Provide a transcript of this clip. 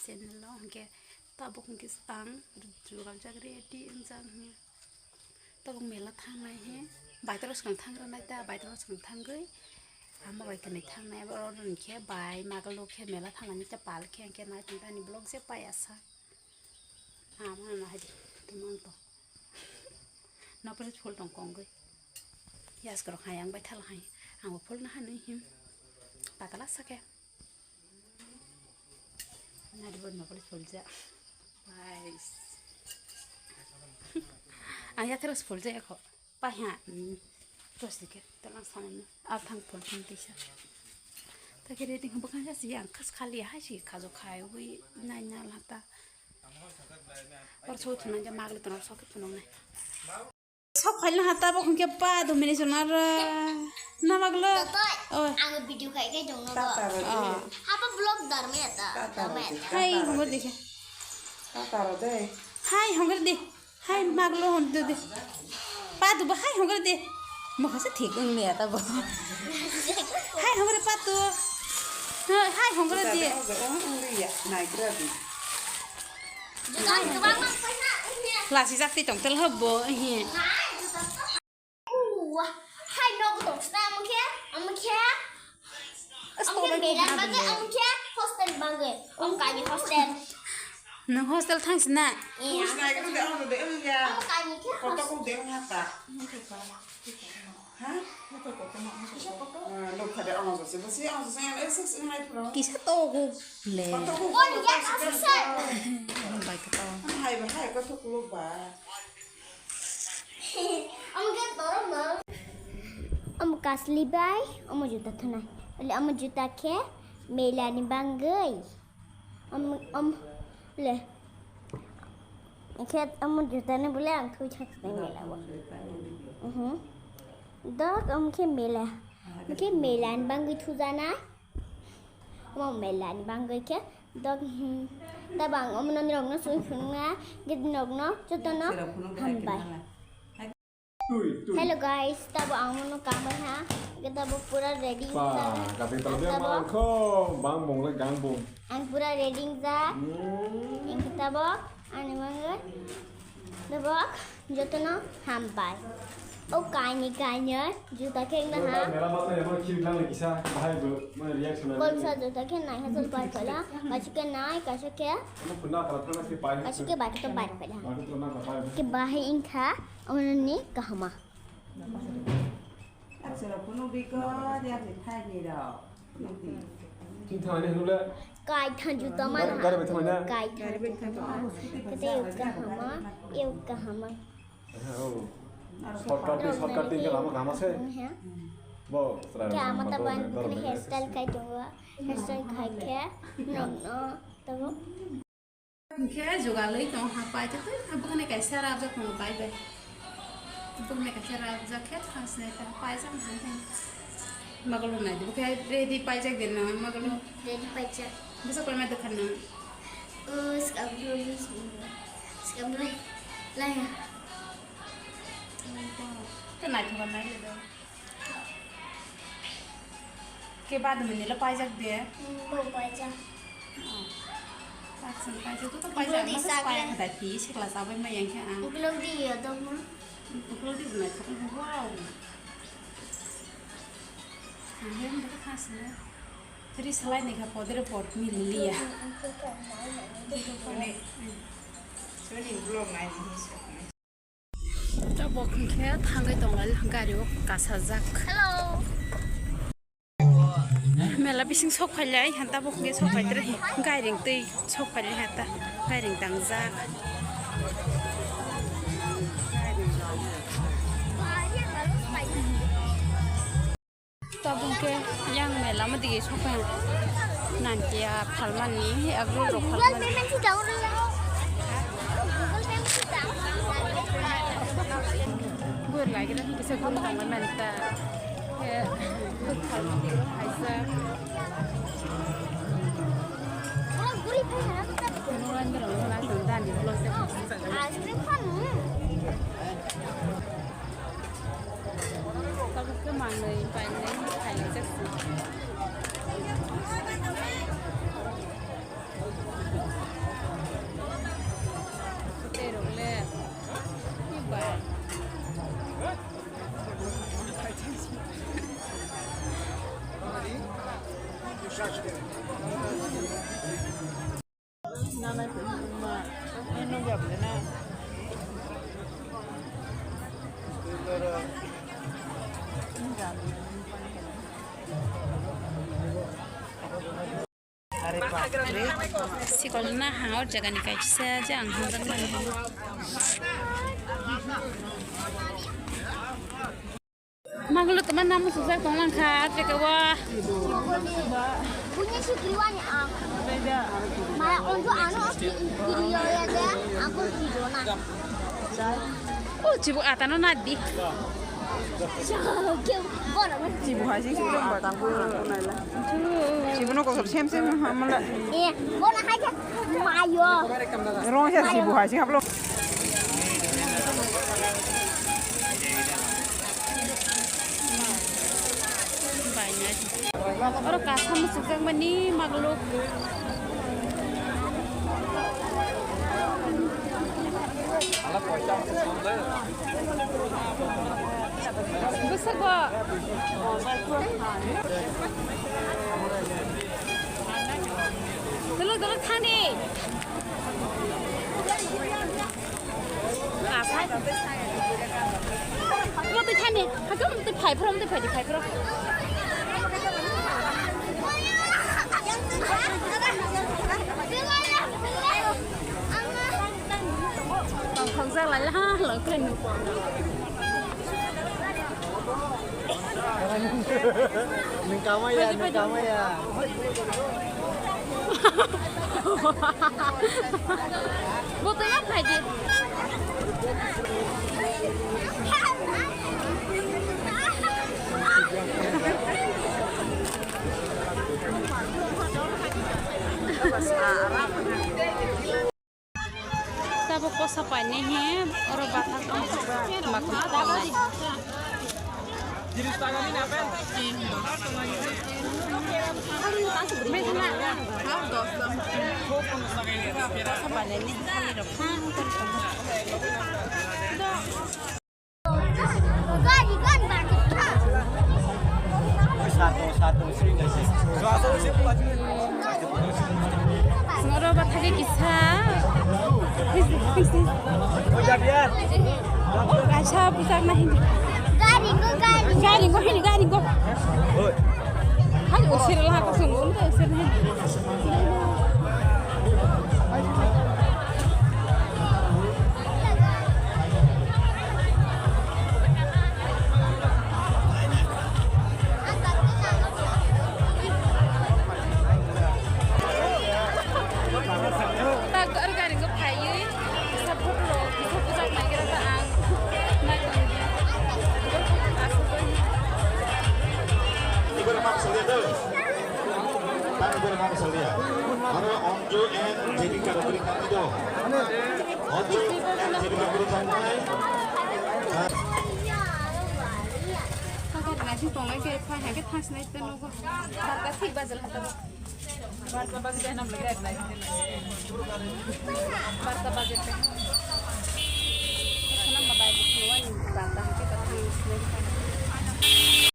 channel lo hangke tabok hangke stang jugal jagre di injang he tabok mela thangnai he baitaro skang thangra nai ta baitaro skang thanggoi ama bai kanai thangnai aba oron ke bai magalo ke mela thangnani ta pal ke hangke nai tani blog se payasa ama na haji tumang to na pare phul tong konggoi yas karo hayang bai thal hai ang phul na hanai him pakala sake na di bon pare phul ja guys aya terus phul ja ko pa ha terus dikit telang sananya athang phul thang tisa ta ke reading hum bukan si yang khas khali ha si khajo khai hui nai na lata और सोच ना जब मागले तो ना सके तो ना सब खाइल हाता बो के पा 2 मिनट सोनार ना मागलो ओ आंग वीडियो खाइ के जोंग नो हापा ब्लॉग दर में आता हाय हम देखे तातारो दे हाय हम दे हाय मागलो हम दे पा दु हाय हम दे मखा से ठीक ले आता बो हाय हम पा तू हाय हम दे नाइ ग्राबी Lasi sakti tong tel hebo he. Hai no ko tong sta am kya. Am belan bage am kya hostel bage. Am ka ni hostel. Nang hostel thang sna. Kus naik itu deh orang deh ya. Am ka ni kya. Foto ku deh ngata. Hah? Lo kada orang sih, pasti orang sih yang esok naik pro. Kisah to ko le. Oh ni ya kasar. Baik to. Hai ko tuh lu ba. Am kya toro ma. Am kasli bai, am juta thana. Le am juta ke mela ni bangai. Am le. Ke am juta ne boleh ang thu chak ne mela wa. Dog am ke mela ni bangai thu jana. Am mela ni bangai ke dog ta bang om non rong nó suy phun nga gid nog no cho nó ham bai. Hello guys, ta bang om no kam ha kita bu pura ready ba kabin talbe ma ko bang bong le gang bong ang pura ready za yang kita bok ane mangga ta bok joto no ham bai ô cái nhớ juta keng na ha mera mat ne ma kir lang le kisa bhai bu ma reaction kol sa juta ke nai ha sol pai pala kachi ke nai kachi ke no punna para thana se pai kachi ke bai to pai pala ba to na ka pai ke bahe in kha ông ni kahma Actually, puno biko dia di thai ni do. king thana ne hule cài thằng juta ma gari be thana cài thằng cái yêu kahma shortcut ke lama gama se bo क्या मतलब बन hair style खाई दूंगा hair style खाई के नो तब के जुगालै तो हा पाइ त अब कने कैसे राब जा को पाइ बे तुम ने कैसे राब जा खेत खास ने का पाइ जा नहीं मगलो नहीं दे के रेडी पाइ जा दिन मगलो रेडी पैसा बस पर मैं देखन स्कैब्रो लाया तो नहीं खबर नहीं ले दो के बाद में नीला पाइ जा दे वो पैसा Paksan paja tu paja masa paja kata ti sekelas apa yang yang ke ang उगलोग दी है तो हम kalau di rumah tu wow angin dah khasnya jadi selain ni kan pada report milih ya Jadi belum naik ni. kita bukan ke tangga tonggal hanggario kasazak hello mela bising sok khalai hanta bok nge sok khaitra hi gairing tei sok khalai hata gairing tangjak tabung ke yang mela ma dige sok khan nan kia phalman ni he agro ro Google phalman पे में से जाऊँ ना गूगल पे में से जाऊँ gur lagi dah bisa gur tanggal menta ke gur phalman di haisa हाँ गुरी पे है ना nuran berang nuran dan di blog se ice cream खानू kalau ke mana panen kayu cek Sekolah na hang jaga ni kai sa jang hang man. Maglut teman namu susah tolong khat ke wah. Punya si keluar ni am. Malah untuk anu video ya deh. Aku video na. Oh, cibu atano nadi. Cibu hasil sudah buat aku nai lah. Cibu nak kau sem malah. Bona haja mayo. Orang siapa cibu hasil apa lo? Banyak. Orang kasar masuk ke mana maglut. Besar kok. Dulu tani. Apa? Mau tu tani. Aku mau tu pai prom. Không ra lại ha, lỡ cái này. Mình cắm ấy à. Vô tới ấp này chị. Tapi kok sampai nih orang Batak makan lagi. Jadi tangan ini apa? Satu sih nggak sih? Semua Batak kisah. Biar. Oh, kaca pusat nahin. Garing go. Hai usir lah aku sungguh usir nahin. Sing tolong ke pa ha ke thas nai te no ko ta thik bazal hata barta baje te nam lagai nai barta baje te kana mobile phone barta ke ta thas nai